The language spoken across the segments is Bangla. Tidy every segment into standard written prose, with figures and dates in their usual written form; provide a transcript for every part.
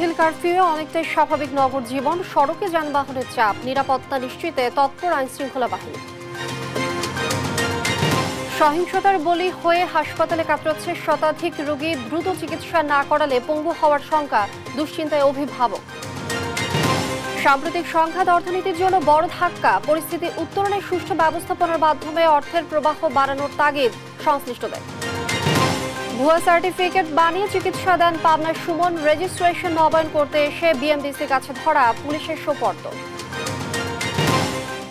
শিথিল কারফিউয়ে অনেকটাই স্বাভাবিক নগর জীবন, সড়কে যানবাহনের চাপ, নিরাপত্তা নিশ্চিতে তৎপর আইনশৃঙ্খলা বাহিনী। সহিংসতার বলি হয়ে হাসপাতালে কাতরাচ্ছে শতাধিক রোগী, দ্রুত চিকিৎসা না করালে পঙ্গু হওয়ার শঙ্কা, দুশ্চিন্তায় অভিভাবক। সাম্প্রতিক সংঘাত অর্থনীতির জন্য বড় ধাক্কা, পরিস্থিতি উত্তরণে সুষ্ঠু ব্যবস্থাপনার মাধ্যমে অর্থের প্রবাহ বাড়ানোর তাগিদ সংশ্লিষ্টদের। ভুয়া সার্টিফিকেট বানিয়ে চিকিৎসা দেন পাবনার সুমন, রেজিস্ট্রেশন নবায়ন করতে এসে বিএমডিসির কাছে ধরা, পুলিশের সোপর্দ।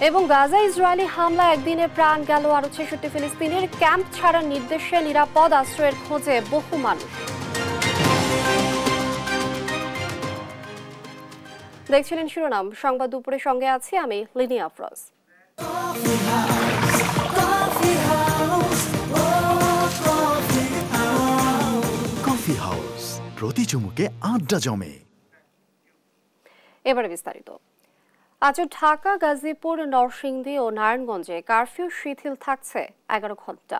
এবং গাজা ইসরায়েলি হামলা একদিনে প্রাণ গেল আরো ৬৬ ফিলিস্তিনের, ক্যাম্প ছাড়ার নির্দেশে নিরাপদ আশ্রয়ের খোঁজে বহু মানুষ। দেখছিলেন শিরোনাম সংবাদ দুপুরের সঙ্গে আছি আমি লিনি আফরোজ। কফি হাউস, প্রতি চুমুকে আড্ডা জমে। এবারে বিস্তারিত। আজ ঢাকা, গাজীপুর, নরসিংদী ও নারায়ণগঞ্জে কারফিউ শিথিল থাকছে 11 ঘন্টা।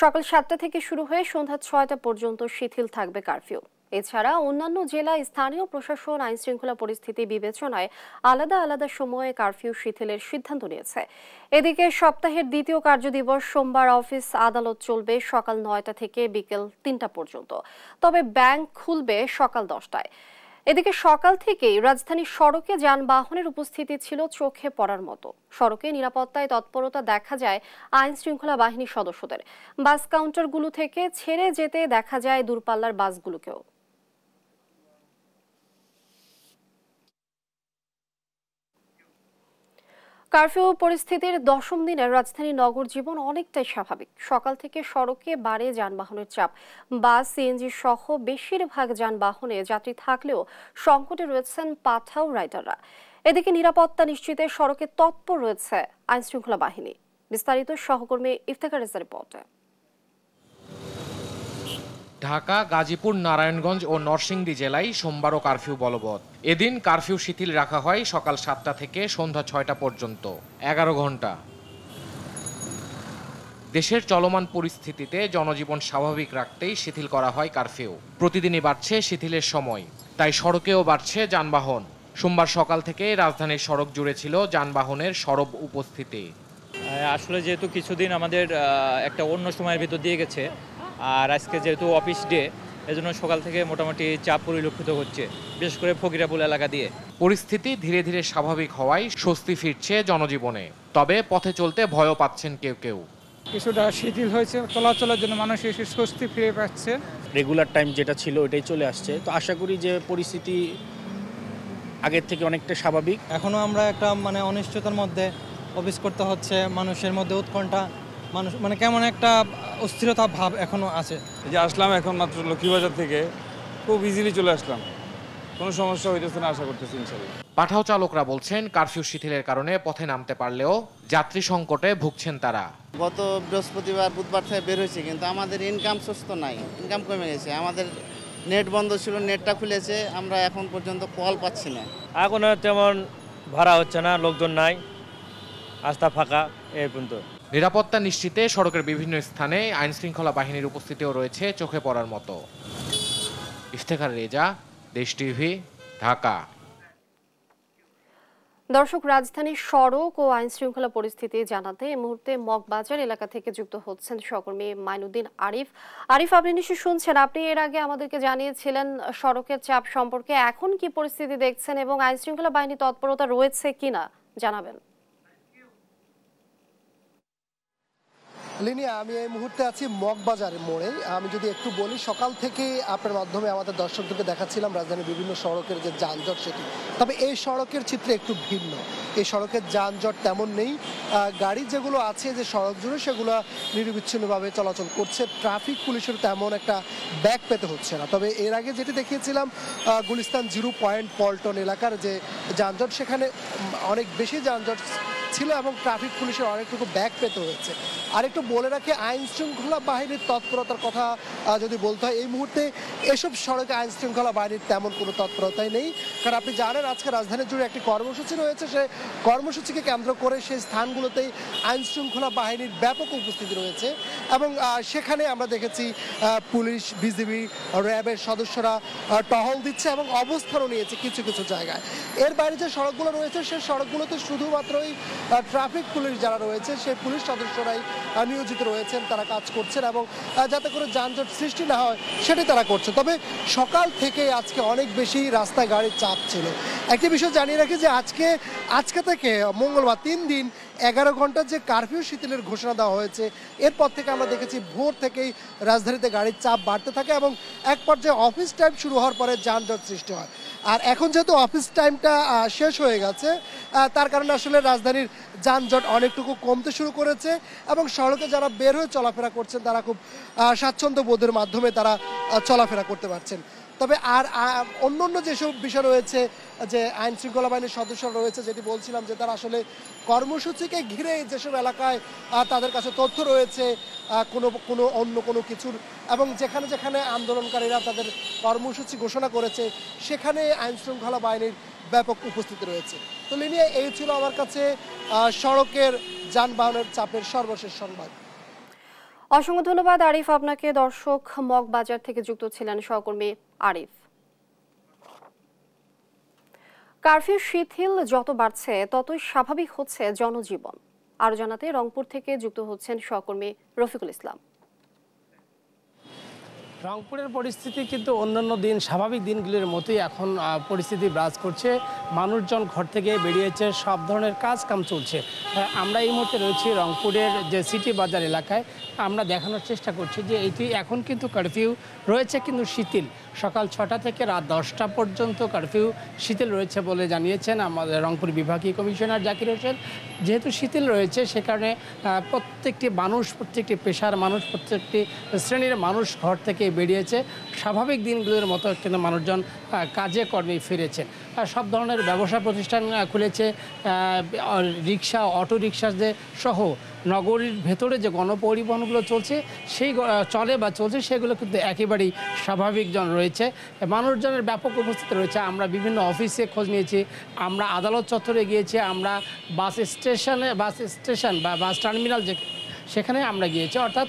সকাল 7টা থেকে শুরু হয়ে সন্ধ্যা 6টা পর্যন্ত শিথিল থাকবে কারফিউ। এছাড়া অন্যান্য জেলায় স্থানীয় প্রশাসন আইনশৃঙ্খলা পরিস্থিতি বিবেচনায় আলাদা আলাদা সময়ে কারফিউ শিথিলের সিদ্ধান্ত নিয়েছে। এদিকে সপ্তাহের দ্বিতীয় কার্যদিবস সোমবার অফিস আদালত চলবে সকাল 9টা থেকে বিকেল 3টা পর্যন্ত, তবে ব্যাংক খুলবে সকাল 10টায়। এদিকে সকাল থেকেই রাজধানীর সড়কে যানবাহনের উপস্থিতি ছিল চোখে পড়ার মতো। সড়কে নিরাপত্তায় তৎপরতা দেখা যায় আইন শৃঙ্খলা বাহিনীর সদস্যদের। বাস কাউন্টারগুলো থেকে ছেড়ে যেতে দেখা যায় দূরপাল্লার বাসগুলোকেও। কারফিউ পরিস্থিতির 10ম দিনে রাজধানী নগর জীবন অনেকটাই স্বাভাবিক। সকাল থেকে সড়কে বাড়ে যানবাহনের চাপ। বাস, সিএনজি সহ বেশিরভাগ যানবাহনে যাত্রী থাকলেও সংকটে রয়েছেন পাঠাও রাইডাররা। এদিকে নিরাপত্তা নিশ্চিতে সড়কে তৎপর রয়েছে আইনশৃঙ্খলা বাহিনী। বিস্তারিত সহকর্মী ইফতেখারের রিপোর্টে। ঢাকা, গাজীপুর, নারায়ণগঞ্জ ও নরসিংদী জেলায় সোমবারও কারফিউ বলবৎ। এদিন কারফিউ শিথিল রাখা হয় সকাল 7টা থেকে সন্ধ্যা 6টা পর্যন্ত, 11 ঘন্টা। দেশের চলমান পরিস্থিতিতে জনজীবন স্বাভাবিক রাখতেই শিথিল করা হয় কারফিউ। প্রতিদিনই বাড়ছে শিথিলের সময়, তাই সড়কেও বাড়ছে যানবাহন। সোমবার সকাল থেকে রাজধানীর সড়ক জুড়ে ছিল যানবাহনের সরব উপস্থিতি। আসলে যেহেতু কিছুদিন আমাদের একটা অন্য সময়ের ভিতর দিয়ে গেছে, আর আজকে যেহেতু অফিস ডে, এজন্য সকাল থেকে মোটামুটি চাপ পরিলক্ষিত হচ্ছে, বিশেষ করে ফকিরাপুল এলাকা দিয়ে। পরিস্থিতি ধীরে ধীরে স্বাভাবিক হওয়ায় স্বস্তি ফিরছে জনজীবনে, তবে পথে চলতে ভয়ও পাচ্ছেন কেউ কেউ। কিছুটা শিথিল হয়েছে, চলাচলের জন্য মানুষ এসে স্বস্তি ফিরে পাচ্ছে। রেগুলার টাইম যেটা ছিল ওইটাই চলে আসছে, তো আশা করি যে পরিস্থিতি আগের থেকে অনেকটা স্বাভাবিক। এখনও আমরা একটা অনিশ্চয়তার মধ্যে অফিস করতে হচ্ছে, মানুষের মধ্যে উৎকণ্ঠা, মানুষ কেমন একটা অস্থিরতা ভাব এখনো আছে। যে আসলাম এখন মাত্র লক্ষ্মীবাজার থেকে, খুব ইজিলি চলে আসলাম, কোনো সমস্যা হইতেছে না আশা করতেছি ইনশাআল্লাহ। পাঠাও চালকরা বলছেন কারফিউ শিথিলের কারণে পথে নামতে পারলেও যাত্রী সংকটে ভুগছেন তারা। গত বৃহস্পতিবার, বুধবার থেকে বের হয়েছে, কিন্তু আমাদের ইনকাম সোর্স তো নাই, ইনকাম কমে গেছে। আমাদের নেট বন্ধ ছিল, নেটটা খুলেছে, আমরা এখন পর্যন্ত কল পাচ্ছি না। এখন তেমন ভাড়া হচ্ছে না, লোকজন নাই, রাস্তা ফাঁকা এই পর্যন্ত। নিরাপত্তা নিশ্চিতে সড়কের বিভিন্ন স্থানে আইনশৃঙ্খলা বাহিনীর উপস্থিতিও রয়েছে চোখে পড়ার মতো। ইফতেখার রেজা, দেশ টিভি, ঢাকা। দর্শক, রাজধানীর সড়ক ও আইনশৃঙ্খলা পরিস্থিতি জানাতে এই মুহূর্তে মগবাজার এলাকা থেকে যুক্ত হচ্ছেন সহকর্মী মাইনুদ্দিন আরিফ। আরিফ, আপনি নিশ্চয়ই শুনছেন, আপনি এর আগে আমাদেরকে জানিয়েছিলেন সড়কের চাপ সম্পর্কে। এখন কি পরিস্থিতি দেখছেন এবং আইনশৃঙ্খলা বাহিনী তৎপরতা রয়েছে কিনা জানাবেন। লিনিয়া, আমি এই মুহূর্তে আছি মগবাজারের মোড়ে। আমি যদি একটু বলি, সকাল থেকে আপনার মাধ্যমে আমাদের দর্শকদেরকে দেখাচ্ছিলাম রাজধানীর বিভিন্ন সড়কের যে যানজট সেটি, তবে এই সড়কের চিত্র একটু ভিন্ন। এই সড়কের যানজট তেমন নেই, গাড়ি যেগুলো আছে যে সড়ক জুড়ে সেগুলো নিরবিচ্ছিন্নভাবে চলাচল করছে। ট্রাফিক পুলিশের তেমন একটা ব্যাক পেতে হচ্ছে না। তবে এর আগে যেটি দেখিয়েছিলাম গুলিস্তান 0 পয়েন্ট পল্টন এলাকার যে যানজট, সেখানে অনেক বেশি যানজট ছিল এবং ট্রাফিক পুলিশের অনেকটুকু ব্যাক পেতে হয়েছে। আর একটু বলে রাখি, আইন শৃঙ্খলা বাহিনীর তৎপরতার কথা যদি বলতে হয়, এই মুহূর্তে এসব সড়কে আইন শৃঙ্খলা বাহিনীর তেমন কোনো তৎপরতাই নেই। কারণ আপনি জানেন আজকে রাজধানী জুড়ে একটি কর্মসূচি রয়েছে, সেই কর্মসূচিকে কেন্দ্র করে সেই স্থানগুলোতেই আইন শৃঙ্খলা বাহিনীর ব্যাপক উপস্থিতি রয়েছে এবং সেখানে আমরা দেখেছি পুলিশ, বিজিবি, র্যাবের সদস্যরা টহল দিচ্ছে এবং অবস্থানও নিয়েছে কিছু কিছু জায়গায়। এর বাইরে যে সড়কগুলো রয়েছে সেই সড়কগুলোতে শুধুমাত্রই ট্রাফিক পুলিশ যারা রয়েছে সেই পুলিশ সদস্যরাই নিয়োজিত রয়েছেন, তারা কাজ করছেন এবং যাতে করে যানজট সৃষ্টি না হয় সেটাই তারা করছে। তবে সকাল থেকে আজকে অনেক বেশি রাস্তায় গাড়ির চাপ ছিল। একটি বিষয় জানিয়ে রাখি যে আজকে থেকে মঙ্গলবার 3 দিন 11 ঘন্টার যে কারফিউ শিথিলের ঘোষণা দেওয়া হয়েছে, এরপর থেকে আমরা দেখেছি ভোর থেকেই রাজধানীতে গাড়ির চাপ বাড়তে থাকে এবং এক পর্যায়ে অফিস টাইম শুরু হওয়ার পরে যানজট সৃষ্টি হয়। আর এখন যেহেতু অফিস টাইমটা শেষ হয়ে গেছে, তার কারণে আসলে রাজধানীর যানজট অনেকটুকু কমতে শুরু করেছে এবং সড়কে যারা বের হয়ে চলাফেরা করছেন তারা খুব স্বাচ্ছন্দ্য বোধের মাধ্যমে তারা চলাফেরা করতে পারছেন। তবে আর অন্য যেসব বিষয় রয়েছে, যে আইন শৃঙ্খলা বাহিনীর সদস্যরা রয়েছে, যেটি বলছিলাম যে তারা আসলে কর্মসূচিকে ঘিরে যেসব এলাকায় তাদের কাছে তথ্য রয়েছে অন্য কোনো কিছুর, এবং যেখানে যেখানে আন্দোলনকারীরা তাদের কর্মসূচি ঘোষণা করেছে সেখানে আইন শৃঙ্খলা বাহিনীর ব্যাপক উপস্থিতি রয়েছে। তো লিনিয়া, এই ছিল আমার কাছে সড়কের যানবাহনের চাপের সর্বশেষ সংবাদ। অসংখ্য ধন্যবাদ আরিফ আপনাকে। দর্শক, মগবাজার থেকে যুক্ত ছিলেন সহকর্মী আরিফ। কারফিউ শিথিল যত বাড়ছে ততই স্বাভাবিক হচ্ছে জনজীবন। আরো জানাতে রংপুর থেকে যুক্ত হচ্ছেন সহকর্মী রফিকুল ইসলাম। রংপুরের পরিস্থিতি কিন্তু অন্যান্য দিন স্বাভাবিক দিনগুলির মতোই এখন পরিস্থিতি বিরাজ করছে। মানুষজন ঘর থেকে বেরিয়েছে, সব ধরনের কাজ কাম চলছে। আমরা এই মুহূর্তে রয়েছি রংপুরের যে সিটি বাজার এলাকায়। আমরা দেখানোর চেষ্টা করছি যে এটি এখন কিন্তু কারফিউ রয়েছে কিন্তু শিথিল। সকাল 6টা থেকে রাত 10টা পর্যন্ত কারফিউ শিথিল রয়েছে বলে জানিয়েছেন আমাদের রংপুর বিভাগীয় কমিশনার জাকির হোসেন। যেহেতু শিথিল রয়েছে সে কারণে প্রত্যেকটি মানুষ, প্রত্যেকটি পেশার মানুষ, প্রত্যেকটি শ্রেণীর মানুষ ঘর থেকে বেরিয়েছে। স্বাভাবিক দিনগুলোর মতো কিন্তু মানুষজন কাজে কর্মে ফিরেছেন। সব ধরনের ব্যবসা প্রতিষ্ঠান খুলেছে। রিক্সা, অটো রিক্সা সহ নগরীর ভেতরে যে গণপরিবহনগুলো চলছে সেগুলো কিন্তু একেবারেই স্বাভাবিক রয়েছে। মানুষজনের ব্যাপক উপস্থিতি রয়েছে। আমরা বিভিন্ন অফিসে খোঁজ নিয়েছি, আমরা আদালত চত্বরে গিয়েছি, আমরা বাস স্টেশন বা বাস টার্মিনাল সেখানে আমরা গিয়েছি। অর্থাৎ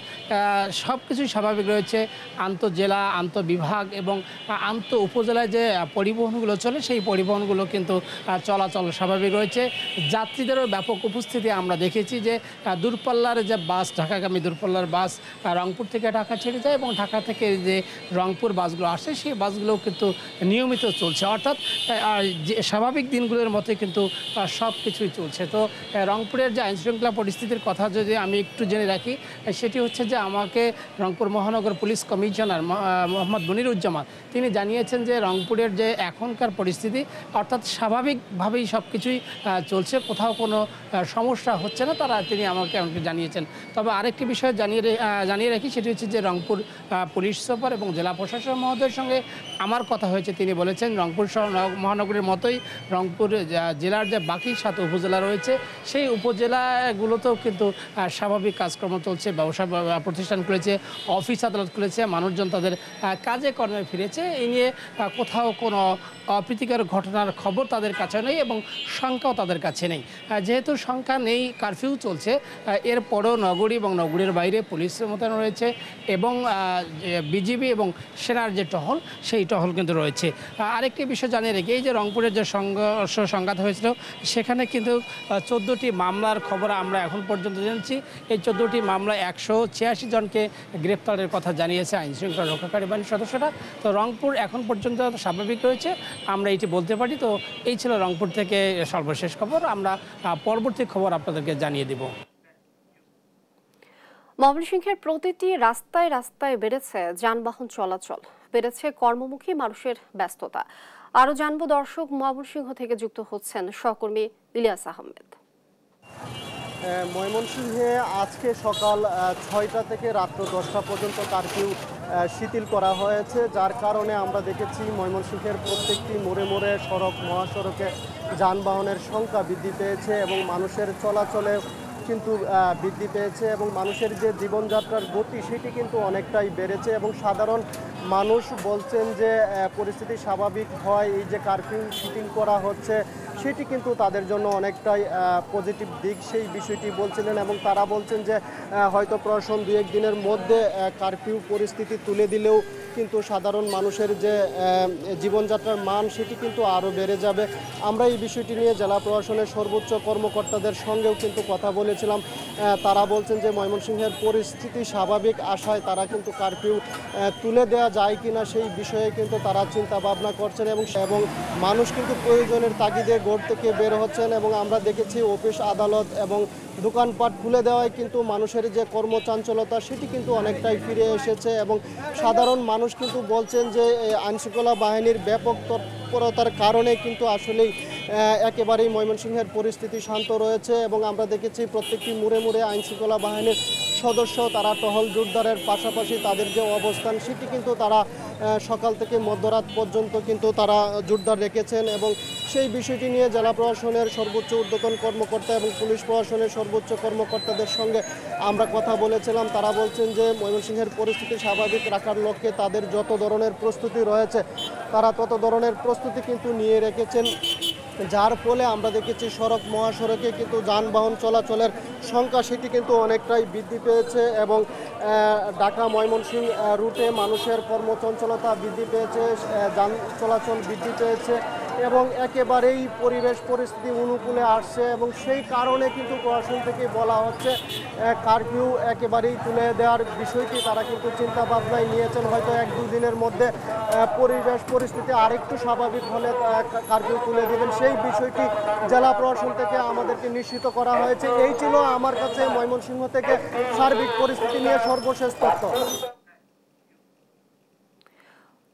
সব কিছুই স্বাভাবিক রয়েছে। আন্তঃজেলা, আন্তঃবিভাগ এবং উপজেলায় যে পরিবহনগুলো চলে সেই পরিবহনগুলো কিন্তু চলাচল স্বাভাবিক রয়েছে। যাত্রীদেরও ব্যাপক উপস্থিতি আমরা দেখেছি। যে দূরপাল্লার যে বাস, ঢাকাগামী দূরপাল্লার বাস রংপুর থেকে ঢাকা ছেড়ে যায় এবং ঢাকা থেকে যে রংপুর বাসগুলো আসে সেই বাসগুলোও কিন্তু নিয়মিত চলছে। অর্থাৎ যে স্বাভাবিক দিনগুলোর মতোই কিন্তু সব কিছুই চলছে। তো রংপুরের যে আইনশৃঙ্খলা পরিস্থিতির কথা যদি আমি একটু জেনে রাখি, সেটি হচ্ছে যে আমাকে রংপুর মহানগর পুলিশ কমিশনার মোহাম্মদ মনিরুজ্জামান তিনি জানিয়েছেন যে রংপুরের যে এখনকার পরিস্থিতি অর্থাৎ স্বাভাবিকভাবেই সব কিছুই চলছে, কোথাও কোনো সমস্যা হচ্ছে না, তিনি আমাকে জানিয়েছেন। তবে আরেকটি বিষয় জানিয়ে রাখি, সেটি হচ্ছে যে রংপুর পুলিশ সুপার এবং জেলা প্রশাসক মহোদয়ের সঙ্গে আমার কথা হয়েছে। তিনি বলেছেন রংপুর মহানগরীর মতোই রংপুর জেলার যে বাকি 7 উপজেলা রয়েছে সেই উপজেলাগুলোতেও কিন্তু স্বাভাবিক কাজকর্ম চলছে। ব্যবসা প্রতিষ্ঠান খুলেছে, অফিস আদালত খুলেছে, মানুষজন তাদের কাজে কর্মে ফিরেছে। এই নিয়ে কোথাও কোনো অপ্রীতিকর ঘটনার খবর তাদের কাছে নেই এবং সংখ্যাও তাদের কাছে নেই। যেহেতু সংখ্যা নেই, কারফিউ চলছে, এরপরও নগরী এবং নগরীর বাইরে পুলিশ মোতায়েন রয়েছে এবং বিজিবি এবং সেনার যে টহল সেই টহল কিন্তু রয়েছে। আরেকটি বিষয় জানিয়ে রেখে, এই যে রংপুরের যে সংঘাত হয়েছিল সেখানে কিন্তু 14টি মামলার খবর আমরা এখন পর্যন্ত জেনেছি। এই 14টি মামলায় 186 জনকে গ্রেপ্তারের কথা জানিয়েছে আইনশৃঙ্খলা রক্ষাকারী বাহিনীর সদস্যরা। তো রংপুর এখন পর্যন্ত স্বাভাবিক রয়েছে, আমরা এটি বলতে পারি। তো এই ছিল রংপুর থেকে সর্বশেষ খবর। আমরা পরবর্তী খবর আপনাদেরকে জানিয়ে দেব। ময়মনসিংহের প্রতিটি রাস্তায় রাস্তায় বেড়েছে যানবাহন চলাচল, বেড়েছে কর্মমুখী মানুষের ব্যস্ততা। আরো জানবো দর্শক, ময়মনসিংহ থেকে যুক্ত হচ্ছেন সহকর্মী ইলিয়াস আহমেদ। ময়মনসিংহে আজকে সকাল 6টা থেকে রাত্র 10টা পর্যন্ত কারফিউ শিথিল করা হয়েছে, যার কারণে আমরা দেখেছি ময়মনসিংহের প্রত্যেকটি মোড়ে মোড়ে সড়ক, মহাসড়কে যানবাহনের সংখ্যা বৃদ্ধি পেয়েছে এবং মানুষের চলাচলে কিন্তু বৃদ্ধি পেয়েছে এবং মানুষের যে জীবনযাত্রার গতি সেটি কিন্তু অনেকটাই বেড়েছে এবং সাধারণ মানুষ বলছেন যে পরিস্থিতি স্বাভাবিক হয় এই যে কারফিউ শিথিল করা হচ্ছে সেটি কিন্তু তাদের জন্য অনেকটাই পজিটিভ দিক সেই বিষয়টি বলছিলেন এবং তারা বলছেন যে হয়তো প্রশাসন 2-1 দিনের মধ্যে কারফিউ পরিস্থিতি তুলে দিলেও কিন্তু সাধারণ মানুষের যে জীবনযাত্রার মান সেটি কিন্তু আরও বেড়ে যাবে। আমরা এই বিষয়টি নিয়ে জেলা প্রশাসনের সর্বোচ্চ কর্মকর্তাদের সঙ্গেও কিন্তু কথা বলেছিলাম। তারা বলছেন যে ময়মনসিংহের পরিস্থিতি স্বাভাবিক আশায় তারা কিন্তু কারফিউ তুলে দেওয়া যায় কিনা সেই বিষয়ে কিন্তু তারা চিন্তা ভাবনা করছেন এবং মানুষ কিন্তু প্রয়োজনের তাগিদে ঘর থেকে বের হচ্ছেন এবং আমরা দেখেছি অফিস আদালত এবং দোকানপাট খুলে দেওয়ায় কিন্তু মানুষের যে কর্মচাঞ্চলতা সেটি কিন্তু অনেকটাই ফিরে এসেছে এবং সাধারণ মানুষ কিন্তু বলছেন যে আইনশৃঙ্খলা বাহিনীর ব্যাপক তৎপরতার কারণে কিন্তু আসলেই একেবারেই ময়মনসিংহের পরিস্থিতি শান্ত রয়েছে এবং আমরা দেখেছি প্রত্যেকটি মুড়ে মুড়ে আইনশৃঙ্খলা বাহিনীর সদস্য তারা টহল জোরদারের পাশাপাশি তাদের যে অবস্থান সেটি কিন্তু তারা সকাল থেকে মধ্যরাত পর্যন্ত কিন্তু তারা জোরদার রেখেছেন এবং সেই বিষয়টি নিয়ে জেলা প্রশাসনের সর্বোচ্চ ঊর্ধ্বতন কর্মকর্তা এবং পুলিশ প্রশাসনের সর্বোচ্চ কর্মকর্তাদের সঙ্গে আমরা কথা বলেছিলাম। তারা বলছেন যে ময়মনসিংহের পরিস্থিতি স্বাভাবিক রাখার লক্ষ্যে তাদের যত ধরনের প্রস্তুতি রয়েছে তারা তত ধরনের প্রস্তুতি কিন্তু নিয়ে রেখেছেন, যার ফলে আমরা দেখেছি সড়ক মহাসড়কে কিন্তু যানবাহন চলাচলের সংখ্যা সেটি কিন্তু অনেকটাই বৃদ্ধি পেয়েছে এবং ঢাকা ময়মনসিংহ রুটে মানুষের কর্মচঞ্চলতা বৃদ্ধি পেয়েছে, যান চলাচল বৃদ্ধি পেয়েছে এবং একেবারেই পরিবেশ পরিস্থিতি অনুকূলে আসছে এবং সেই কারণে কিন্তু প্রশাসন থেকে বলা হচ্ছে কারফিউ একেবারেই তুলে দেওয়ার বিষয়টি তারা কিন্তু চিন্তা ভাবনায় নিয়েছেন। হয়তো 1-2 দিনের মধ্যে পরিবেশ পরিস্থিতি আরেকটু স্বাভাবিক হলে কারফিউ তুলে দেবেন, সেই বিষয়টি জেলা প্রশাসন থেকে আমাদেরকে নিশ্চিত করা হয়েছে। এই ছিল আমার কাছে ময়মনসিংহ থেকে সার্বিক পরিস্থিতি নিয়ে সর্বশেষ তথ্য।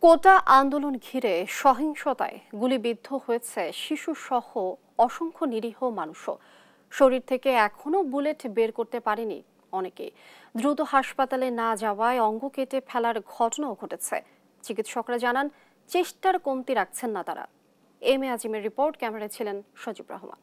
কোটা আন্দোলন ঘিরে সহিংসতায় গুলিবিদ্ধ হয়েছে শিশুসহ অসংখ্য নিরীহ মানুষও। শরীর থেকে এখনো বুলেট বের করতে পারেনি অনেকে। দ্রুত হাসপাতালে না যাওয়ায় অঙ্গ কেটে ফেলার ঘটনাও ঘটেছে। চিকিৎসকরা জানান চেষ্টার কমতি রাখছেন না তারা। এম এ আজিমের রিপোর্ট, ক্যামেরায় ছিলেন সজীব রহমান।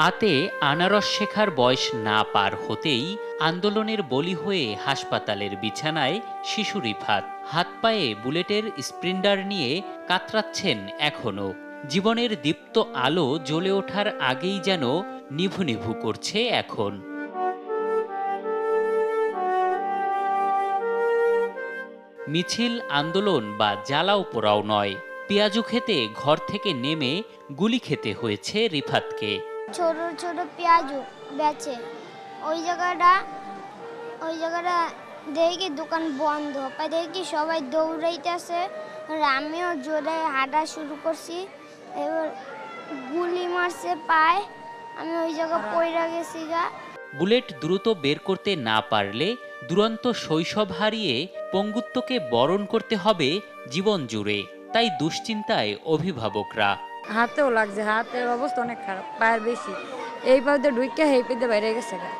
আতে আনারস শেখার বয়স না পার হতেই আন্দোলনের বলি হয়ে হাসপাতালের বিছানায় শিশু রিফাত। হাত পায়ে বুলেটের স্প্রিন্টার নিয়ে কাতরাচ্ছেন এখনো। জীবনের দীপ্ত আলো জ্বলে ওঠার আগেই যেন নিভু নিভু করছে এখন। মিছিল, আন্দোলন বা জ্বালাও পোড়াও নয়, পেঁয়াজু খেতে ঘর থেকে নেমে গুলি খেতে হয়েছে রিফাতকে। ছোট ছোট পেঁয়াজু বেচে ওই জায়গাটা দেখি দোকান বন্ধ পাই, দেখি সবাই দৌড়াইতেছে, আমিও জোরে হাঁটা শুরু করছি, এবার গুলি মারছে পায়, আমি ওই জায়গা পড়ে গেছি গা। বুলেট দ্রুত বের করতে না পারলে দুরন্ত শৈশব হারিয়ে পঙ্গুত্বকে বরণ করতে হবে জীবন জুড়ে। তাই দুশ্চিন্তায় অভিভাবকরা। হাতেও লাগছে, হাতের অবস্থা অনেক খারাপ, পায়ের বেশি, এই পায়ে ঢুকে এই পেতে বাইরে গেছে গা,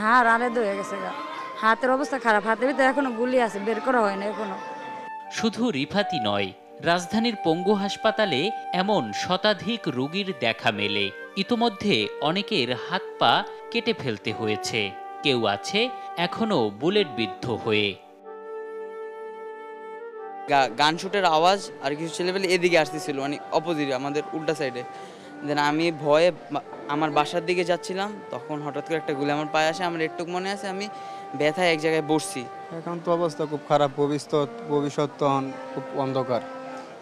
হাড় আরে ধরে গেছে গা, হাতের অবস্থা খারাপ, হাতের ভিতরে এখনো গুলি আছে, বের করা হয় না এখনো। শুধু রিফাতই নয়, রাজধানীর পঙ্গু হাসপাতালে এমন শতাধিক রোগীর দেখা মেলে। ইতোমধ্যে অনেকের হাত পা কেটে ফেলতে হয়েছে, কেউ আছে এখনো বুলেট বিদ্ধ হয়ে। গান শুটের আওয়াজ আর কিছু ছেলেপেলে এদিকে আসতেছিল, মানে অপোজিট আমাদের উল্টা সাইডে। দেন আমি ভয়ে আমার বাসার দিকে যাচ্ছিলাম, তখন হঠাৎ করে একটা গুলি আমার পায়ে আসে। আমার একটু মনে আছে আমি ব্যথায় এক জায়গায় বসছি। এখন তো অবস্থা খুব খারাপ, ভবিষ্যৎ তখন খুব অন্ধকার।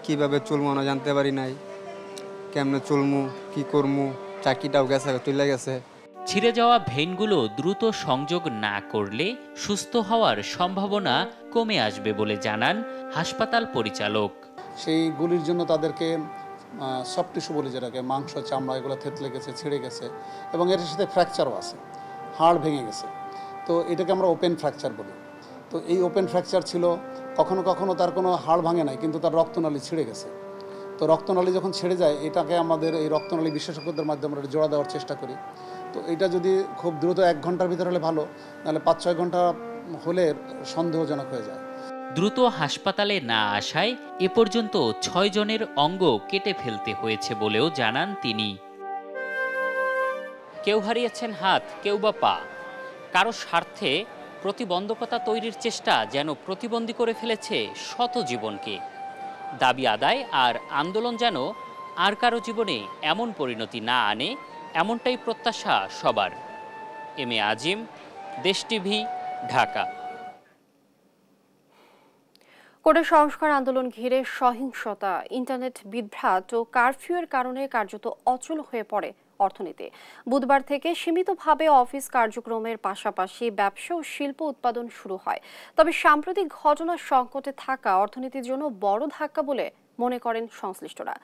কিভাবে চলবো না জানতে পারি নাই, কেমনে চলমু কি করমু, চাকরিটাও গেছে, তুলে গেছে। ছিঁড়ে যাওয়া ভেইনগুলো দ্রুত সংযোগ না করলে সুস্থ হওয়ার সম্ভাবনা কমে আসবে বলে জানান হাসপাতাল পরিচালক। সেই গুলির জন্য তাদেরকে সফট টিস্যু বলি, যেটাকে মাংস চামড়া এগুলো থেতলে গেছে, ছিঁড়ে গেছে এবং এর সাথে ফ্র্যাকচারও আছে, হাড় ভেঙে গেছে। তো এটাকে আমরা ওপেন ফ্র্যাকচার বলি। তো এই ওপেন ফ্র্যাকচার ছিল, কখনো কখনো তার কোনো হাড় ভাঙে নাই, কিন্তু তার রক্তনালী ছিঁড়ে গেছে। তো রক্তনালী যখন ছেড়ে যায়, এটাকে আমাদের এই রক্তনালী বিশেষজ্ঞদের মাধ্যমে আমরা জোড়া দেওয়ার চেষ্টা করি। তো এটা যদি খুব দ্রুত 1 ঘন্টার ভিতরে হলে ভালো, নাহলে 5-6 ঘন্টা হলে সন্দেহজনক হয়ে যায়। দ্রুত হাসপাতালে না আসায় এ পর্যন্ত ৬ জনের অঙ্গ কেটে ফেলতে হয়েছে বলেও জানান তিনি। কেউ হারিয়েছেন হাত, কেউ বা পা। কারো স্বার্থে প্রতিবন্ধকতা তৈরির চেষ্টা যেন প্রতিবন্ধী করে ফেলেছে শত জীবনকে। দাবি আদায় আর আন্দোলন যেন আর কারো জীবনে এমন পরিণতি না আনে, এমনটাই প্রত্যাশা সবার। এম এ আজিম, দেশ টিভি, ঢাকা। কোটা সংস্কার আন্দোলন ঘিরে সহিংসতা, ইন্টারনেট বিভ্রাট ও কারফিউয়ের কারণে কার্যত অচল হয়ে পড়ে অর্থনীতি। বুধবার থেকে সীমিতভাবে অফিস কার্যক্রমের পাশাপাশি ব্যবসা ও শিল্প উৎপাদন শুরু হয়। তবে সাম্প্রতিক ঘটনার সংকটে থাকা অর্থনীতির জন্য বড় ধাক্কা বলে মনে করেন সংশ্লিষ্টরা।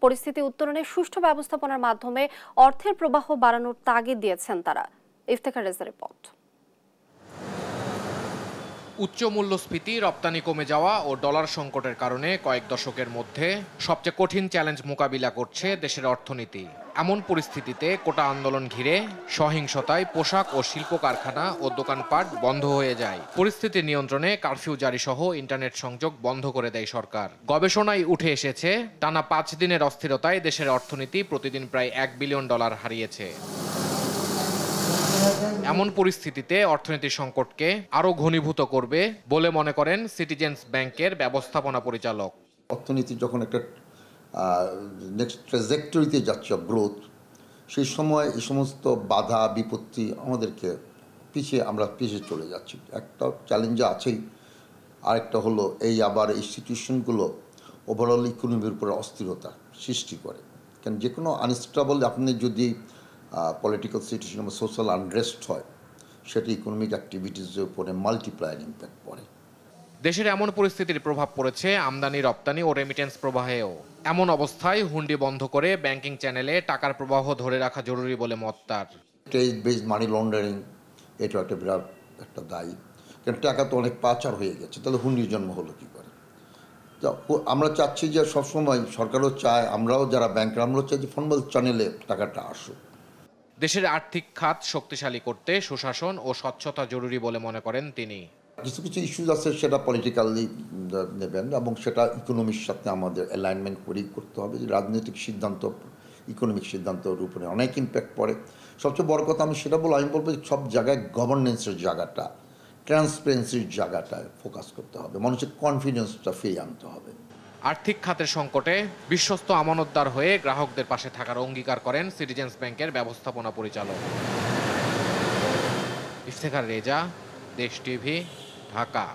পরিস্থিতি উত্তরণে সুষ্ঠু ব্যবস্থাপনার মাধ্যমে অর্থের প্রবাহ বাড়ানোর তাগিদ দিয়েছেন তারা। ইফতেখার রেজার রিপোর্ট। উচ্চ মূল্যস্ফীতি, রপ্তানি কমে যাওয়া ও ডলার সংকটের কারণে কয়েক দশকের মধ্যে সবচেয়ে কঠিন চ্যালেঞ্জ মোকাবিলা করছে দেশের অর্থনীতি। এমন পরিস্থিতিতে কোটা আন্দোলন ঘিরে সহিংসতায় পোশাক ও শিল্প কারখানা ও দোকানপাট বন্ধ হয়ে যায়। পরিস্থিতি নিয়ন্ত্রণে কারফিউ জারি সহ ইন্টারনেট সংযোগ বন্ধ করে দেয় সরকার। গবেষণায় উঠে এসেছে, টানা 5 দিনের অস্থিরতায় দেশের অর্থনীতি প্রতিদিন প্রায় $1 বিলিয়ন হারিয়েছে। এমন পরিস্থিতিতে অর্থনৈতিক সংকটকে আরো ঘনীভূত করবে বলে মনে করেন সিটিজেন্স ব্যাংকের ব্যবস্থাপনা পরিচালক। অর্থনীতি যখন একটা নেক্সট ট্র্যাজেক্টরিতে যাচ্ছে গ্রোথ, সেই সময় এই সমস্ত বাধা বিপত্তি আমাদেরকে আমরা পিছিয়ে চলে যাচ্ছি। একটা চ্যালেঞ্জ আছেই, আরেকটা হলো এই আবার ইনস্টিটিউশনগুলো ওভারঅল ইকোনমির উপরে অস্থিরতা সৃষ্টি করে। কারণ যে কোনো আনস্টেবল, আপনি যদি পলিটিক্যাল সিচুয়েশন বা সোশ্যাল আনরেস্ট হয়, সেটা ইকোনমিক অ্যাক্টিভিটিসের উপরে মাল্টিপ্লায়ার ইম্প্যাক্ট পড়ে। দেশের এমন পরিস্থিতির প্রভাব পড়েছে আমদানি, রপ্তানি ও রেমিটেন্স প্রবাহেও। এমন অবস্থায় হুন্ডি বন্ধ করে ব্যাংকিং চ্যানেলে টাকার প্রবাহ ধরে রাখা জরুরি বলে মত তার। ট্রেড বেসড মানি লন্ডারিং, এটা একটা বিরাট একটা দায়ী, কারণ টাকা তো অনেক পাচার হয়ে গেছে, তাহলে হুন্ডির জন্ম হলো কী করে? আমরা চাচ্ছি যে সবসময় সরকারও চায়, আমরাও যারা ব্যাংকার আমরাও চাই যে ফর্মাল চ্যানেলে টাকাটা আসুক। দেশের আর্থিক খাত শক্তিশালী করতে সুশাসন ও স্বচ্ছতা জরুরি বলে মনে করেন তিনি। কিছু কিছু ইস্যুজ আছে সেটা পলিটিক্যালি নেবেন এবং সেটা ইকোনমির সাথে আমাদের অ্যালাইনমেন্ট করেই করতে হবে। রাজনৈতিক সিদ্ধান্ত ইকোনমিক সিদ্ধান্তের উপরে অনেক ইম্প্যাক্ট পড়ে। সবচেয়ে বড় কথা আমি বলবো সব জায়গায় গভর্নেন্সের জায়গাটা, ট্রান্সপারেন্সির জায়গাটায় ফোকাস করতে হবে, মানুষের কনফিডেন্সটা ফিরিয়ে আনতে হবে। আর্থিক খাতের সংকটে বিশ্বস্ত আমানতদার হয়ে গ্রাহকদের পাশে থাকার অঙ্গীকার করেন সিটিজেন্স ব্যাংকের ব্যবস্থাপনা পরিচালক। ইফতেখার রেজা, দেশ টিভি, ঢাকা।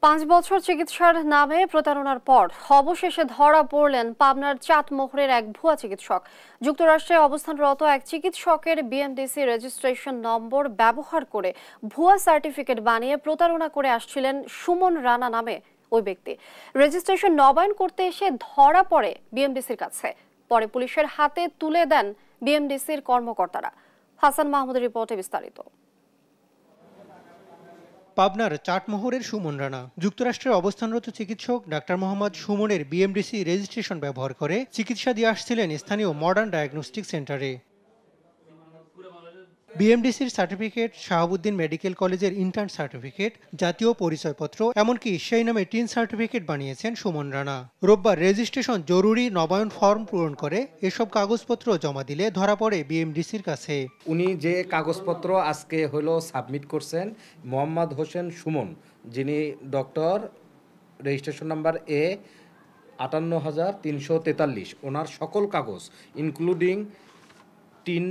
5 বছর চিকিৎসার নামে প্রতারণার পর অবশেষে ধরা পড়লেন পাবনার চাটমোহরের এক ভুয়া চিকিৎসক। যুক্তরাষ্ট্রে অবস্থানরত এক চিকিৎসকের বিএমডিসি রেজিস্ট্রেশন নম্বর ব্যবহার করে ভুয়া সার্টিফিকেট বানিয়ে প্রতারণা করে আসছিলেন সুমন রানা নামে ওই ব্যক্তি। রেজিস্ট্রেশন নবায়ন করতে এসে ধরা পড়ে বিএমডিসির কাছে। পরে পুলিশের হাতে তুলে দেন বিএমডিসির কর্মকর্তারা। হাসান মাহমুদের রিপোর্টে বিস্তারিত। পাবনার চাটমোহরের সুমন রানা যুক্তরাষ্ট্রের অবস্থানরত চিকিৎসক ডাক্তার মোহাম্মদ সুমনের বিএমডিসি রেজিস্ট্রেশন ব্যবহার করে চিকিৎসা দিয়ে আসছিলেন স্থানীয় মডার্ন ডায়াগনস্টিক সেন্টারে। বিএমডিসির সার্টিফিকেট, শাহাবুদ্দিন মেডিকেল কলেজের ইন্টার্ন সার্টিফিকেট, জাতীয় পরিচয়পত্র, এমনকি সেই নামে টিন সার্টিফিকেট বানিয়েছেন সুমন রানা। রোববার রেজিস্ট্রেশন জরুরি নবায়ন ফর্ম পূরণ করে এসব কাগজপত্র জমা দিলে ধরা পড়ে বিএমডিসির কাছে। উনি যে কাগজপত্র আজকে হলো সাবমিট করছেন, মোহাম্মদ হোসেন সুমন, যিনি ডক্টর, রেজিস্ট্রেশন নাম্বার এ 58,343, ওনার সকল কাগজ including tin,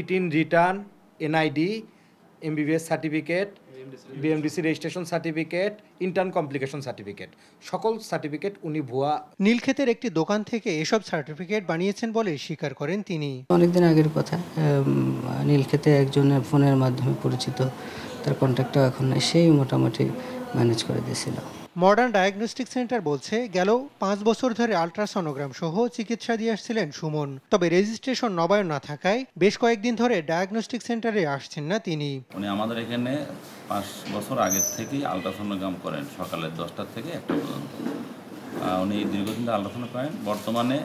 e-TIN return, NID, MBBS certificate, BMDC registration certificate, intern complication certificate, সকল সার্টিফিকেট উনি ভুয়া। নীলক্ষেতের একটি দোকান থেকে এসব সার্টিফিকেট বানিয়েছেন বলে স্বীকার করেন তিনি। অনেকদিন আগের কথা, নীলক্ষেতে একজনের ফোনের মাধ্যমে পরিচিত, তার কন্ট্যাক্টও এখন নাই, সেই মোটামুটি ম্যানেজ করে দিয়েছিল। মডার্ন ডায়াগনস্টিক সেন্টার বলছে গেল 5 বছর ধরে আল্ট্রাসনোগ্রাম সহ চিকিৎসা দিয়ে আসছিলেন সুমন। তবে রেজিস্ট্রেশন নবায়ন না থাকায় বেশ কয়েকদিন ধরে ডায়াগনস্টিক সেন্টারে আসছেন না তিনি। উনি আমাদের এখানে 5 বছর আগের থেকেই আল্ট্রাসনোগ্রাম করেন, সকালে 10টা থেকে 1টা পর্যন্ত। উনি দীর্ঘদিন আল্ট্রাসনো করেন। বর্তমানে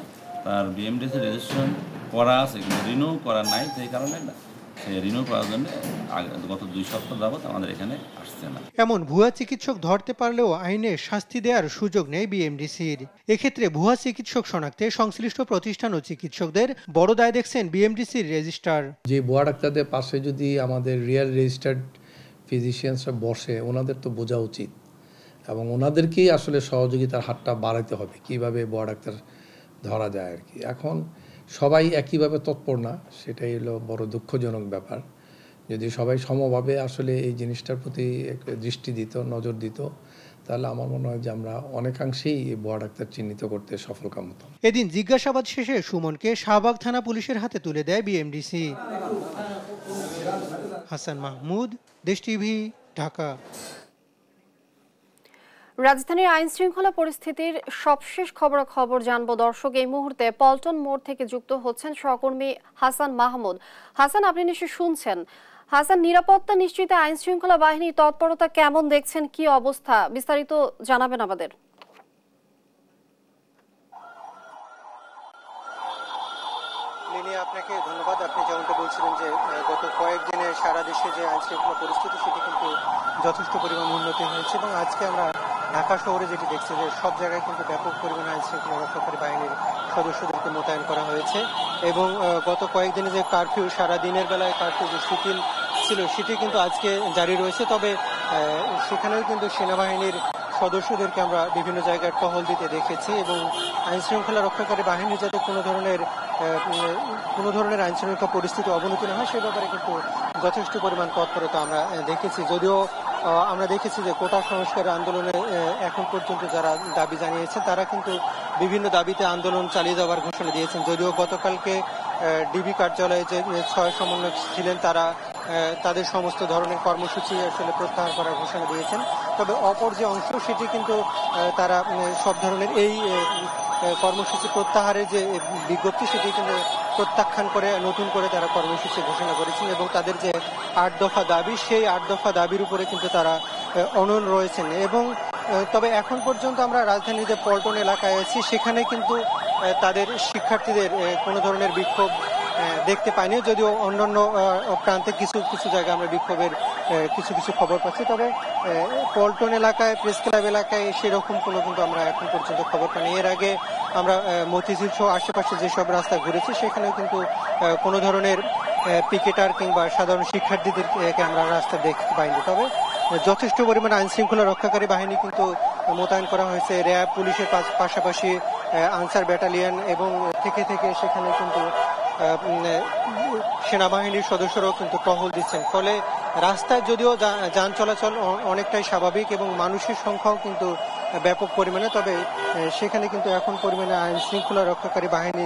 তার বিএমডিসি রেজিস্ট্রেশন করা আছে কিন্তু রিনিউ করা নাই, সেই কারণে সেই রিনিউ করার জন্য গত 2 সপ্তাহ যাবত আমাদের এখানে আসছে না। এমন ভুয়া চিকিৎসক ধরতে পারলেও আইনে শাস্তি দেওয়ার সুযোগ নেই বিএমডিসির। এক্ষেত্রে ভুয়া চিকিৎসক শনাক্তে সংশ্লিষ্ট প্রতিষ্ঠান ও চিকিৎসকদের বড় দায় দেখছেন বিএমডিসির রেজিস্ট্রার। যে ভুয়া ডাক্তারদের পাশে যদি আমাদের রিয়েল রেজিস্টার্ড ফিজিশিয়ানসরা বসে, ওনাদের তো বোঝা উচিত এবং ওনাদেরকেই আসলে সহযোগিতার হাতটা বাড়াতে হবে কিভাবে ভুয়া ডাক্তার ধরা যায় আর কি। এখন সবাই একইভাবে তৎপর না, সেটাই হলো বড় দুঃখজনক ব্যাপার। যদি সবাই সমভাবে আসলে এই জিনিসটার প্রতি দৃষ্টি দিত, নজর দিত, তাহলে আমার মনে হয় যে আমরা অনেকাংশেই এই ভুয়া ডাক্তার চিহ্নিত করতে সফলকাম হতাম। এদিন জিজ্ঞাসাবাদ শেষে সুমনকে শাহবাগ থানা পুলিশের হাতে তুলে দেয় বিএমডিসি। হাসান মাহমুদ, দেশ টিভি, ঢাকা। রাজধানীর আইন শৃঙ্খলা পরিস্থিতির সবশেষ খবরাখবর জানবো দর্শক। এই মুহূর্তে পল্টন মোড় থেকে যুক্ত হচ্ছেন সহকর্মী হাসান মাহমুদ। হাসান, আপনি নিশ্চয়ই শুনছেন। হাসান, নিরাপত্তা নিশ্চিতে আইন শৃঙ্খলা বাহিনীর তৎপরতা কেমন দেখছেন, কি অবস্থা, বিস্তারিত জানাবেন আমাদের। আপনাকে ধন্যবাদ। আপনি যেমনটা বলছিলেন যে গত কয়েকদিনে সারা দেশে যে আইন শৃঙ্খলা পরিস্থিতি সেটি কিন্তু যথেষ্ট পরিমাণ উন্নতি হয়েছে এবং আজকে আমরা ঢাকা শহরে যেটি দেখছি যে সব জায়গায় কিন্তু ব্যাপক পরিমাণে আইন শৃঙ্খলা রক্ষাকারী বাহিনীর সদস্যদেরকে মোতায়েন করা হয়েছে এবং গত কয়েকদিনে যে কারফিউ, সারা দিনের বেলায় কারফিউ যে শিথিল ছিল সেটি কিন্তু আজকে জারি রয়েছে। তবে সেখানেও কিন্তু সেনাবাহিনীর সদস্যদেরকে আমরা বিভিন্ন জায়গায় টহল দিতে দেখেছি এবং আইন শৃঙ্খলা রক্ষাকারী বাহিনী যাতে কোনো ধরনের আইন শৃঙ্খলা পরিস্থিতি অবনতি না হয় সে ব্যাপারে কিন্তু যথেষ্ট পরিমাণ তৎপরতা আমরা দেখেছি। যদিও আমরা দেখেছি যে কোটা সংস্কারের আন্দোলনে এখন পর্যন্ত যারা দাবি জানিয়েছেন তারা কিন্তু বিভিন্ন দাবিতে আন্দোলন চালিয়ে যাওয়ার ঘোষণা দিয়েছেন। যদিও গতকালকে ডিবি কার্যালয়ে যে 6 সমন্বয়ক ছিলেন তারা তাদের সমস্ত ধরনের কর্মসূচি আসলে প্রত্যাহার করার ঘোষণা দিয়েছেন। তবে অপর যে অংশ সেটি কিন্তু তারা সব ধরনের এই কর্মসূচি প্রত্যাহারের যে বিজ্ঞপ্তি সেটি কিন্তু প্রত্যাখ্যান করে নতুন করে তারা কর্মসূচি ঘোষণা করেছেন এবং তাদের যে 8 দফা দাবি সেই 8 দফা দাবির উপরে কিন্তু তারা অনড় রয়েছেন। এবং তবে এখন পর্যন্ত আমরা রাজধানীর যে পল্টন এলাকায় আছি সেখানে কিন্তু তাদের শিক্ষার্থীদের কোনো ধরনের বিক্ষোভ দেখতে পাইনি, যদিও অন্যান্য প্রান্তে কিছু জায়গায় আমরা বিক্ষোভের কিছু খবর পাচ্ছি। তবে পল্টন এলাকায়, প্রেস ক্লাব এলাকায় সেরকম কোনো কিন্তু আমরা এখন পর্যন্ত খবর পাইনি। এর আগে আমরা মতিঝিল সহ আশেপাশে যেসব রাস্তা ঘুরেছি সেখানেও কিন্তু কোনো ধরনের পিকেটার কিংবা সাধারণ শিক্ষার্থীদেরকে আমরা রাস্তা দেখতে পাইনি। তবে যথেষ্ট পরিমাণে আইন শৃঙ্খলা রক্ষাকারী বাহিনী কিন্তু মোতায়েন করা হয়েছে। র্যাব, পুলিশের পাশাপাশি আনসার ব্যাটালিয়ন এবং থেকে সেখানে কিন্তু সেনাবাহিনীর সদস্যরাও কিন্তু টহল দিচ্ছেন। ফলে রাস্তায় যদিও যান চলাচল অনেকটাই স্বাভাবিক এবং মানুষের সংখ্যাও কিন্তু ব্যাপক পরিমাণে, তবে সেখানে কিন্তু এখন পরিমাণে আইন শৃঙ্খলা রক্ষাকারী বাহিনী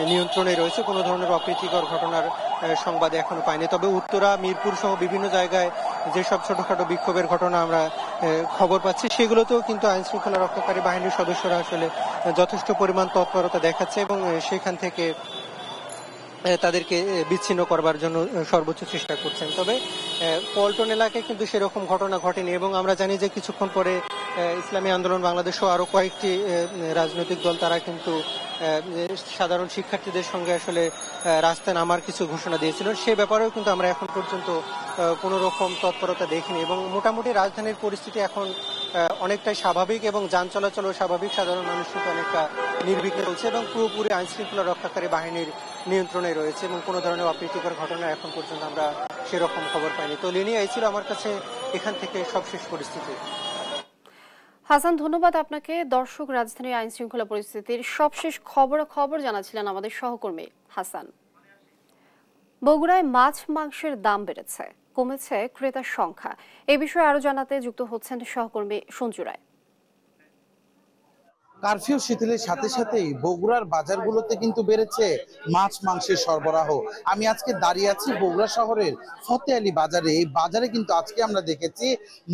নিয়ন্ত্রণে রয়েছে। কোনো ধরনের অপ্রীতিকর ঘটনার সংবাদ এখনো পাইনি। তবে উত্তরা, মিরপুর সহ বিভিন্ন জায়গায় যেসব ছোটখাটো বিক্ষোভের ঘটনা আমরা খবর পাচ্ছি সেগুলোতেও কিন্তু আইন শৃঙ্খলা রক্ষাকারী বাহিনীর সদস্যরা আসলে যথেষ্ট পরিমাণ তৎপরতা দেখাচ্ছে এবং সেখান থেকে তাদেরকে বিচ্ছিন্ন করবার জন্য সর্বোচ্চ চেষ্টা করছেন। তবে পল্টন এলাকায় কিন্তু সেরকম ঘটনা ঘটেনি এবং আমরা জানি যে কিছুক্ষণ পরে ইসলামী আন্দোলন বাংলাদেশ ও আরো কয়েকটি রাজনৈতিক দল তারা কিন্তু সাধারণ শিক্ষার্থীদের সঙ্গে আসলে রাস্তায় নামার কিছু ঘোষণা দিয়েছিল। সে ব্যাপারেও কিন্তু আমরা এখন পর্যন্ত কোনো রকম তৎপরতা দেখিনি এবং মোটামুটি রাজধানীর পরিস্থিতি এখন অনেকটাই স্বাভাবিক এবং যান চলাচলও স্বাভাবিক। সাধারণ মানুষ কিন্তু অনেকটা নির্বিঘ্নে চলছে এবং পুরোপুরি আইন শৃঙ্খলা রক্ষাকারী বাহিনীর নিয়ন্ত্রণে রয়েছে এবং কোনো ধরনের অপ্রীতিকর ঘটনা এখন পর্যন্ত আমরা সেরকম খবর পাইনি। তো লিনি, এই ছিল আমার কাছে এখান থেকে সবশেষ পরিস্থিতি। হাসান, ধন্যবাদ আপনাকে। দর্শক, রাজধানীর আইন শৃঙ্খলা পরিস্থিতির সবশেষ খবর জানাচ্ছিলেন আমাদের সহকর্মী হাসান। বগুড়ায় মাছ মাংসের দাম বেড়েছে, কমেছে ক্রেতার সংখ্যা। এই বিষয়ে আরো জানাতে যুক্ত হচ্ছেন সহকর্মী সঞ্জু রায়। কারফিউ শিথিলের সাথে সাথেই বগুড়ার বাজারগুলোতে কিন্তু বেড়েছে মাছ মাংসের সরবরাহ। আমি আজকে দাঁড়িয়ে আছি বগুড়া শহরের ফতে আলী বাজারে। এই বাজারে কিন্তু আজকে আমরা দেখেছি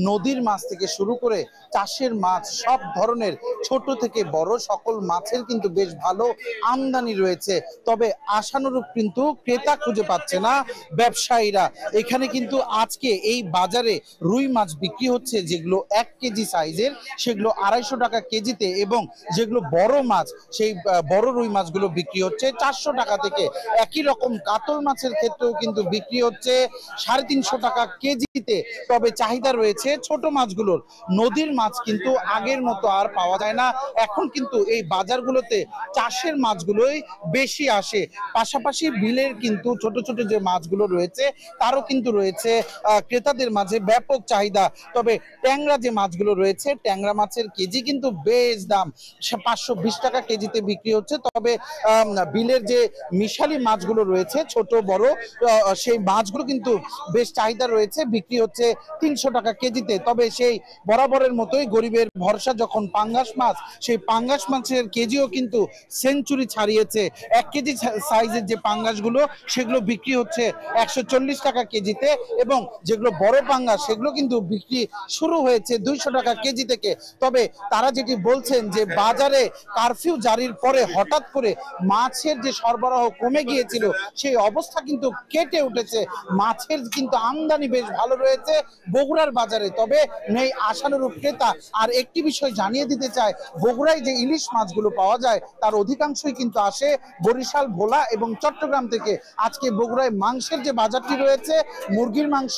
নদীর মাছ থেকে শুরু করে চাষের মাছ, সব ধরনের ছোট থেকে বড় সকল মাছের কিন্তু বেশ ভালো আমদানি রয়েছে। তবে আশানুরূপ কিন্তু ক্রেতা খুঁজে পাচ্ছে না ব্যবসায়ীরা। এখানে কিন্তু আজকে এই বাজারে রুই মাছ বিক্রি হচ্ছে যেগুলো 1 কেজি সাইজের, সেগুলো 250 টাকা কেজিতে এবং যেগুলো বড় মাছ সেই বড় রুই মাছগুলো বিক্রি হচ্ছে 400 টাকা থেকে। একই রকম কাতল মাছের ক্ষেত্রেও কিন্তু বিক্রি হচ্ছে 350 টাকা কেজিতে। তবে চাহিদা রয়েছে ছোট মাছগুলোর। নদীর মাছ কিন্তু আগের মতো আর পাওয়া যায় না। এখন কিন্তু এই বাজারগুলোতে চাষের মাছগুলোই বেশি আসে। পাশাপাশি বিলের কিন্তু ছোট ছোট যে মাছগুলো রয়েছে তারও কিন্তু রয়েছে ক্রেতাদের মাঝে ব্যাপক চাহিদা। তবে ট্যাংরা যে মাছগুলো রয়েছে, ট্যাংরা মাছের কেজি কিন্তু বেশ দাম, 520 টাকা কেজিতে বিক্রি হচ্ছে। তবে বিলের যে মিশালি মাছগুলো রয়েছে ছোট বড়, সেই মাছগুলো কিন্তু বেশ চাহিদা রয়েছে, বিক্রি হচ্ছে 300 টাকা কেজিতে। তবে সেই বরাবরের মতোই গরিবের ভরসা যখন পাঙ্গাস মাছ, সেই পাঙ্গাস মাছের কেজিও কিন্তু সেঞ্চুরি ছাড়িয়েছে। 1 কেজি সাইজের যে পাঙ্গাসগুলো সেগুলো বিক্রি হচ্ছে 140 টাকা কেজিতে, এবং যেগুলো বড় পাঙ্গাস সেগুলো কিন্তু বিক্রি শুরু হয়েছে 200 টাকা কেজি থেকে। তবে তারা যেটি বলছেন যে বাজারে কারফিউ জারির পরে হঠাৎ করে মাছের যে সরবরাহ কমে গিয়েছিল সেই অবস্থা কিন্তু কেটে উঠেছে। মাছের কিন্তু আমদানি বেশ ভালো রয়েছে বগুড়ার বাজারে, তবে নেই আশানুরূপ ক্রেতা। আর একটি বিষয় জানিয়ে দিতে চাই, বগুড়ায় যে ইলিশ মাছগুলো পাওয়া যায় তার অধিকাংশই কিন্তু আসে বরিশাল, ভোলা এবং চট্টগ্রাম থেকে। আজকে বগুড়ায় মাংসের যে বাজারটি রয়েছে, মুরগির মাংস,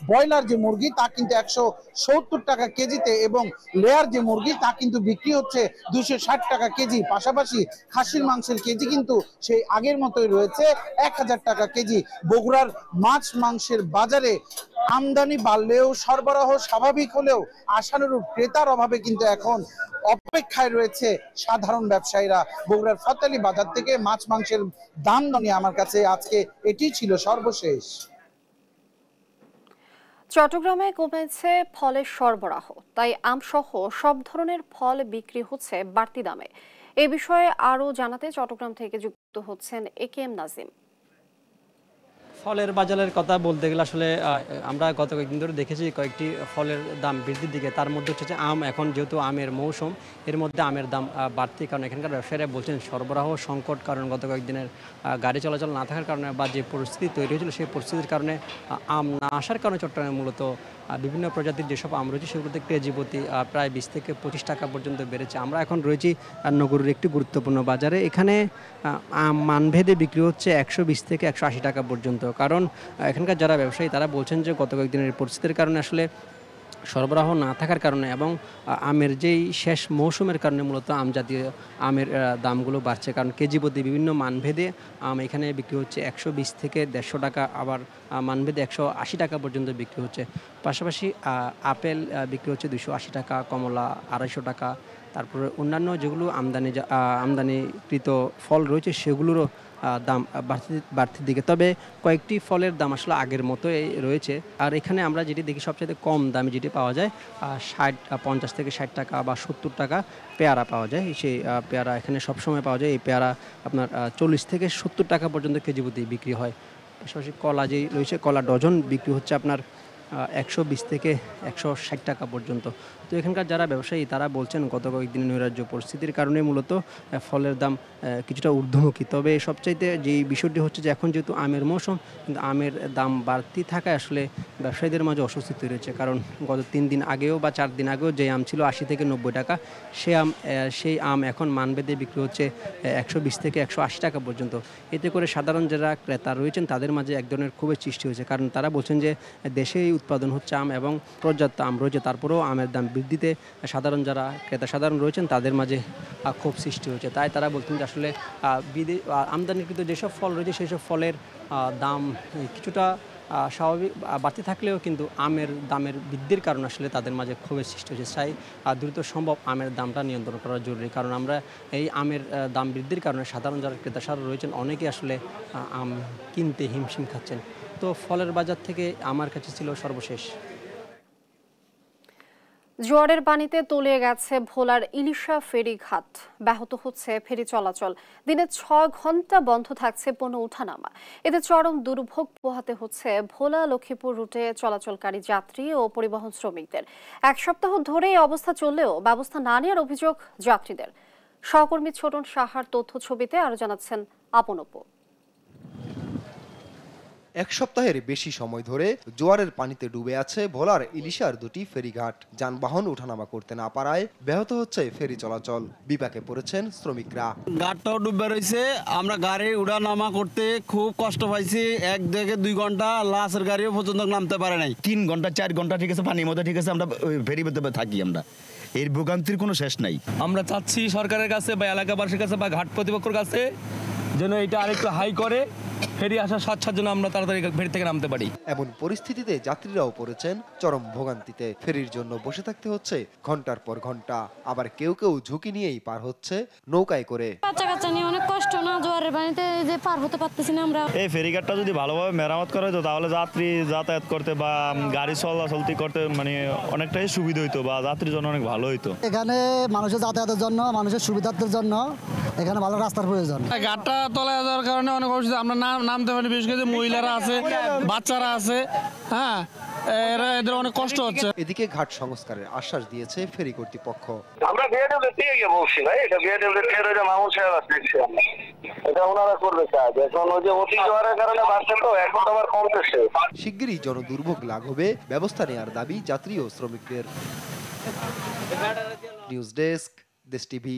ব্রয়লার যে মুরগি তা কিন্তু 170 টাকা কেজিতে, এবং লেয়ার যে মুরগি তা কিন্তু বিক্রি হচ্ছে 260 টাকা কেজি। পাশাপাশি খাসির মাংসের কেজি কিন্তু সেই আগের মতোই রয়েছে 1000 টাকা কেজি। বগুড়ার মাছ মাংসের বাজারে আমদানি বাড়লেও সরবরাহ স্বাভাবিক হলেও আশানুরূপ ক্রেতার অভাবে কিন্তু এখন অপেক্ষায় রয়েছে সাধারণ ব্যবসায়ীরা। বগুড়ার ফতেলি বাজার থেকে মাছ মাংসের দাম নিয়ে আমার কাছে আজকে এটি ছিল সর্বশেষ। চট্টগ্রামে কমেছে ফলের সরবরাহ, তাই আমসহ সব ধরনের ফল বিক্রি হচ্ছে বাড়তি দামে। এ বিষয়ে আরও জানাতে চট্টগ্রাম থেকে যুক্ত হচ্ছেন একেএম নাজিম। ফলের বাজারের কথা বলতে গেলে আসলে আমরা গত কয়েকদিন ধরে দেখেছি কয়েকটি ফলের দাম বৃদ্ধির দিকে। তার মধ্যে হচ্ছে আম, এখন যেহেতু আমের মৌসুম, এর মধ্যে আমের দাম বাড়তি, কারণ এখানকার ব্যবসায়ীরা বলছেন সরবরাহ সংকট, কারণ গত কয়েকদিনের গাড়ি চলাচল না থাকার কারণে বা যে পরিস্থিতি তৈরি হয়েছিল সেই পরিস্থিতির কারণে আম না আসার কারণে চট্টগ্রামে মূলত বিভিন্ন প্রজাতির যেসব আম রয়েছে সেগুলোতে কেজি প্রতি প্রায় 20 থেকে 25 টাকা পর্যন্ত বেড়েছে। আমরা এখন রয়েছি নগরের একটি গুরুত্বপূর্ণ বাজারে। এখানে আম মানভেদে বিক্রি হচ্ছে 120 থেকে 180 টাকা পর্যন্ত, কারণ এখানকার যারা ব্যবসায়ী তারা বলছেন যে গত কয়েকদিনের পরিস্থিতির কারণে আসলে সরবরাহ না থাকার কারণে এবং আমের যেই শেষ মৌসুমের কারণে মূলত আম জাতীয় আমের দামগুলো বাড়ছে, কারণ কেজি প্রতি বিভিন্ন মানভেদে আম এখানে বিক্রি হচ্ছে 120 থেকে 150 টাকা, আবার মানভেদে 180 টাকা পর্যন্ত বিক্রি হচ্ছে। পাশাপাশি আপেল বিক্রি হচ্ছে 280 টাকা, কমলা 250 টাকা। তারপরে অন্যান্য যেগুলো আমদানিকৃত ফল রয়েছে সেগুলোরও দাম বাড়তির দিকে। তবে কয়েকটি ফলের দাম আসলে আগের মতোই রয়েছে। আর এখানে আমরা যেটি দেখি সবচেয়ে কম দামে যেটি পাওয়া যায় 50 থেকে 60 টাকা বা 70 টাকা পেয়ারা পাওয়া যায়। সেই পেয়ারা এখানে সবসময় পাওয়া যায়। এই পেয়ারা আপনার 40 থেকে 70 টাকা পর্যন্ত কেজি প্রতি বিক্রি হয়। পাশাপাশি কলা যেই রয়েছে, কলা ডজন বিক্রি হচ্ছে আপনার 120 থেকে 160 টাকা পর্যন্ত। তো এখানকার যারা ব্যবসায়ী তারা বলছেন গত কয়েকদিনের নৈরাজ্য পরিস্থিতির কারণে মূলত ফলের দাম কিছুটা ঊর্ধ্বমুখী। তবে সবচাইতে যেই বিষয়টি হচ্ছে যে এখন যেহেতু আমের মৌসুম, কিন্তু আমের দাম বাড়তি থাকায় আসলে ব্যবসায়ীদের মাঝে অস্বস্তি তৈরি হচ্ছে, কারণ গত 3 দিন আগেও বা 4 দিন আগেও যে আম ছিল 80 থেকে 90 টাকা, সেই আম এখন মানভেদে বিক্রি হচ্ছে 120 থেকে 180 টাকা পর্যন্ত। এতে করে সাধারণ যারা ক্রেতা রয়েছেন তাদের মাঝে এক ধরনের ক্ষোভের সৃষ্টি হয়েছে, কারণ তারা বলছেন যে দেশেই উৎপাদন হচ্ছে আম এবং পর্যাপ্ত আম রয়েছে, তারপরেও আমের দাম বৃদ্ধিতে যারা ক্রেতা সাধারণ রয়েছেন তাদের মাঝে ক্ষোভ সৃষ্টি হয়েছে। তাই তারা বলছেন যে আসলে আমদানিকৃত যেসব ফল রয়েছে সেই সব ফলের দাম কিছুটা স্বাভাবিক বাড়তি থাকলেও কিন্তু আমের দামের বৃদ্ধির কারণে আসলে তাদের মাঝে ক্ষোভের সৃষ্টি হয়েছে। তাই দ্রুত সম্ভব আমের দামটা নিয়ন্ত্রণ করা জরুরি, কারণ আমরা এই আমের দাম বৃদ্ধির কারণে সাধারণ যারা ক্রেতা সারা রয়েছেন অনেকেই আসলে আম কিনতে হিমশিম খাচ্ছেন। তো ফলের বাজার থেকে আমার কাছে ছিল সর্বশেষ। জোয়ারের পানিতে তলিয়ে গেছে ভোলার ইলিশা ফেরিঘাট, ব্যাহত হচ্ছে ফেরি চলাচল। দিনে 6 ঘন্টা বন্ধ থাকছে পণ্য ওঠানামা। এতে চরম দুর্ভোগ পোহাতে হচ্ছে ভোলা লক্ষ্মীপুর রুটে চলাচলকারী যাত্রী ও পরিবহন শ্রমিকদের। 1 সপ্তাহ ধরে এই অবস্থা চললেও ব্যবস্থা না নেওয়ার অভিযোগ যাত্রীদের। সহকর্মী ছোটন সাহার তথ্য ছবিতে আরো জানাচ্ছেন আপন অপু। এক সপ্তাহের বেশি সময় ধরে জোয়ারের পানিতে ডুবে আছে ভোলার ইলিশার দুটি ফেরিঘাট। যানবাহন ওঠানামা করতে না পারায় ব্যাহত হচ্ছে ফেরি চলাচল। বিপাকে পড়েছেন শ্রমিকরা। ঘাটটাও ডুবে রয়েছে, আমরা গাড়ি উঠানামা করতে খুব কষ্ট পাইছি। 1 থেকে 2 ঘন্টা লাশের গাড়িও পর্যন্ত নামতে পারে নাই। 3 ঘন্টা 4 ঘন্টা ঠিক আছে, পানির মধ্যে ঠিক আছে, আমরা ফেরি মধ্যে থাকি। আমরা এর ভোগান্তির কোনো শেষ নাই। আমরা চাচ্ছি সরকারের কাছে বা এলাকাবাসীর কাছে বা ঘাট কর্তৃপক্ষের কাছে যেন এটা আরেকটু হাই করে ফেরি আসার সাথে জন্য আমরা তাড়াতাড়ি ফেরি থেকে নামতে পারি। এমন পরিস্থিতিতে যাত্রীরাও পড়েছেন চরম ভোগান্তিতে। ফেরির জন্য বসে থাকতে হচ্ছে ঘন্টার পর ঘন্টা। আবার কেউ কেউ ঝুঁকি নিয়েই পার হচ্ছে নৌকায় করে। বাচ্চা কাচ্চা নিয়ে অনেক কষ্ট না, জোয়ারের পানিতে যে পার হতে পারতেছি না আমরা। এই ফেরিঘাটটা যদি ভালোভাবে মেরামত করা হতো তাহলে যাত্রী যাতায়াত করতে বা গাড়ি চলাচলতি করতে মানে অনেকটাই সুবিধা হইতো বা যাত্রীর জন্য অনেক ভালো হইতো। এখানে মানুষের যাতায়াতের জন্য, মানুষের সুবিধার্থের জন্য এখানে ভালো রাস্তার প্রয়োজন। ঘাটটা তলায় যাওয়ার কারণে অনেক অসুবিধা, আমরা নামতে পারি। বিশেষ করে মহিলারা আছে, বাচ্চারা আছে, হ্যাঁ এদের অনেক কষ্ট হচ্ছে। এদিকে ঘাট সংস্কারের আশ্বাস দিয়েছে ফেরি কর্তৃপক্ষ। আমরা বিএডব্লিউ দিয়ে গিয়ে বলছি ভাই, এটা বিএডব্লিউ এর ওই যে মামুন সাহেব আছে, এটা ওনারা করবে কাজ। এখন ওই যে অতি জোয়ারের কারণে বাড়ছে, তো এখন আবার কমতেছে। শিগগিরই জনদুর্ভোগ লাঘবে ব্যবস্থা নেওয়ার দাবি যাত্রী ও শ্রমিকদের। নিউজ ডেস্ক, দেশ টিভি।